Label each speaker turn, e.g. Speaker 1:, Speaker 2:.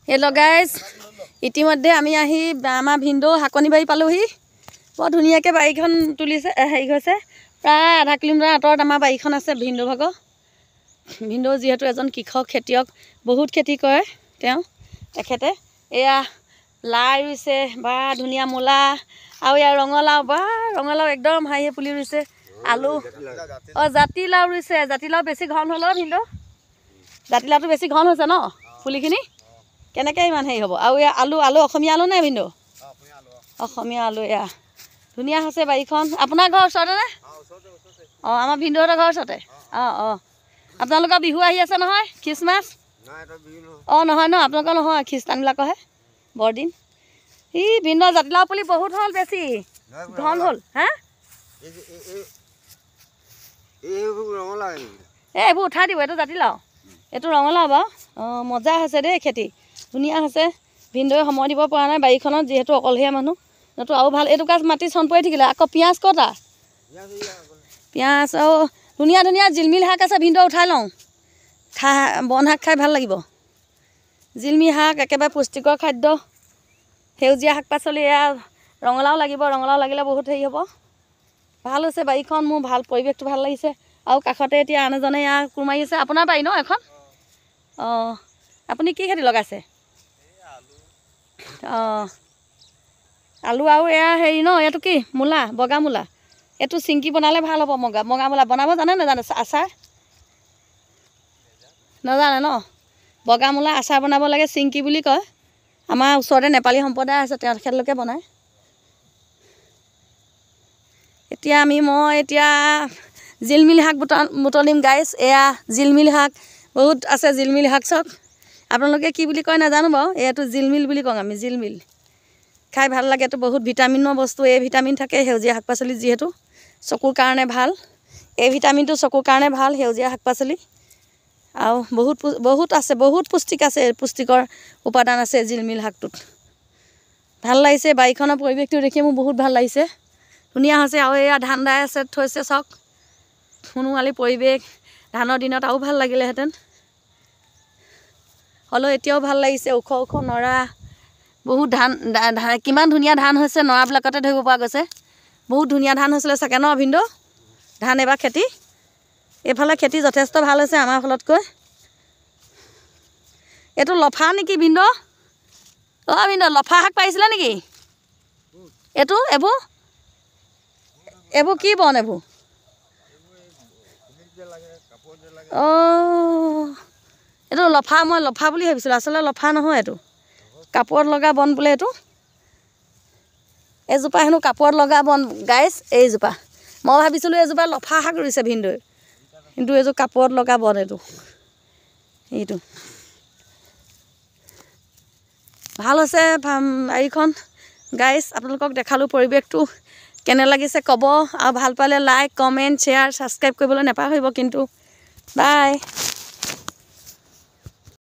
Speaker 1: Hello' guys, ইতিমধ্যে আমি আহি আমাৰ ভিনদেউ হাকনিবাৰী পালোহি। বৰ ধুনীয়াকৈ বাৰীখন তুলিছে, হেৰি হৈছে। প্ৰায় আধা কিলোমিটাৰ আঁতৰত আমাৰ বাৰীখন আছে ভিনদেউ ভাগৰ। ভিনদেউ যিহেতু এজন কৃষক খেতিয়ক, বহুত খেতি কৰে তেখেতে। এয়া লাই ৰুইছে, বা ধুনীয়া মূলা, আৰু ইয়াৰ ৰঙালাও, বা ৰঙালাও একদম হাঁহিয়ে পুলি ৰুইছে। আলু, জাতিলাও ৰুইছে। জাতিলাও বেছি ঘন হ'ল ভিনদেউ, জাতিলাওটো বেছি ঘন হৈছে ন পুলিখিনি। কেনেকৈ ইমান হেৰি হ'ব? আৰু এয়া আলু অসমীয়া আলু নে ভিনদেউ? অসমীয়া আলু। এয়া ধুনীয়া হৈছে বাৰীখন। আপোনাৰ ঘৰৰ ওচৰতে নে? অঁ, আমাৰ ভিনদেউহঁতৰ ঘৰৰ ওচৰতে। অঁ, আপোনালোকৰ বিহু আহি আছে নহয়, খ্ৰীষ্টমাছ। অঁ, নহয় ন, আপোনালোকৰ নহয়, খ্ৰীষ্টানবিলাকৰহে বৰদিন। ভিনদেউ জাতিলাও পুলি বহুত হ'ল, বেছি ঘন হ'ল। হা, এইবোৰ উঠাই দিব। এইটো জাতিলাও, এইটো ৰঙালাও বাৰু। অঁ, মজা হৈছে দেই, খেতি ধুনীয়া হৈছে। ভিনদেউৱে সময় দিব পৰা নাই বাৰীখনত, যিহেতু অকলশৰীয়া মানুহ। এইটো আৰু ভাল। এইটো গাছ মাটি চন পৰি থাকিলে। আকৌ পিঁয়াজ কটা, পিঁয়াজ আৰু ধুনীয়া ধুনীয়া জিলমিল শাক আছে। ভিনদেউ উঠাই লওঁ, বন শাক খাই ভাল লাগিব। জিলমিল শাক একেবাৰে পুষ্টিকৰ খাদ্য, সেউজীয়া শাক পাচলি। এয়া ৰঙালাও লাগিব, ৰঙালাও লাগিলে বহুত হেৰি হ'ব। ভাল হৈছে বাৰীখন, মোৰ ভাল, পৰিৱেশটো ভাল লাগিছে। আৰু কাষতে এতিয়া আন এজনে ইয়াৰ কোৰ মাৰি আছে। আপোনাৰ বাৰী ন এখন? অঁ, আপুনি কি খেতি লগাইছে? অঁ, আলু আৰু এয়া হেৰি ন, এইটো কি মূলা, বগা মূলা। এইটো চিংকি বনালে ভাল হ'ব। বগা মূলা বনাব জানে নাজানে? আচাৰ নাজানে ন? বগা মূলা আচাৰ বনাব লাগে, চিংকি বুলি কয়। আমাৰ ওচৰতে নেপালী সম্প্ৰদায় আছে, তেখেতলোকে বনায়। এতিয়া মই জিলমিল শাক বুটলিম গাইছ। এয়া জিলমিল শাক বহুত আছে। জিলমিল শাক চাওক, আপোনালোকে কি বুলি কয় নাজানো বাৰু। এইটো জিলমিল বুলি কওঁ আমি, জিলমিল। খাই ভাল লাগে। এইটো বহুত ভিটামিনৰ বস্তু, এ ভিটামিন থাকে সেউজীয়া শাক পাচলি, যিহেতু চকুৰ কাৰণে ভাল। এই ভিটামিনটো চকুৰ কাৰণে ভাল, সেউজীয়া শাক পাচলি। আৰু বহুত আছে, বহুত পুষ্টিকৰ উপাদান আছে জিলমিল শাকটোত। ভাল লাগিছে বাৰীখনৰ পৰিৱেশটো দেখি, মোৰ বহুত ভাল লাগিছে। ধুনীয়া হৈছে। আৰু এয়া ধান দাই আছে, থৈছে চাওক। সোণোৱালী পৰিৱেশ, ধানৰ দিনত আৰু ভাল লাগিলেহেঁতেন। হ'লেও এতিয়াও ভাল লাগিছে। ওখ ওখ নৰা, বহুত ধান, কিমান ধুনীয়া ধান হৈছে, নৰাবিলাকতে ধৰিব পৰা গৈছে। বহুত ধুনীয়া ধান হৈছিলে চাগে ন ভিনদেউ? ধান এইবাৰ খেতি, এইফালে খেতি যথেষ্ট ভাল হৈছে আমাৰ ফালতকৈ। এইটো লফা নেকি ভিনদেউ? অঁ ভিনদেউ, লফা শাক পাৰিছিলে নেকি? এইবোৰ কি বন এইবোৰ? অঁ, এইটো লফা, মই লফা বুলি ভাবিছিলোঁ। আচলতে লফা নহয়, এইটো কাপোৰত লগা বন বোলে। এইজোপা হেনো কাপোৰত লগা বন গাইছ, এইজোপা। মই ভাবিছিলোঁ এইজোপা লফা শাক ৰুইছে ভিনদেউৱে, কিন্তু এইযোৰ কাপোৰত লগা বন। এইটো ভাল হৈছে বাৰীখন গাইছ। আপোনালোকক দেখালোঁ পৰিৱেশটো কেনে লাগিছে ক'ব। আৰু ভাল পালে লাইক, কমেণ্ট, শ্বেয়াৰ, ছাবস্ক্ৰাইব কৰিবলৈ নাপাহৰিব কিন্তু। বাই।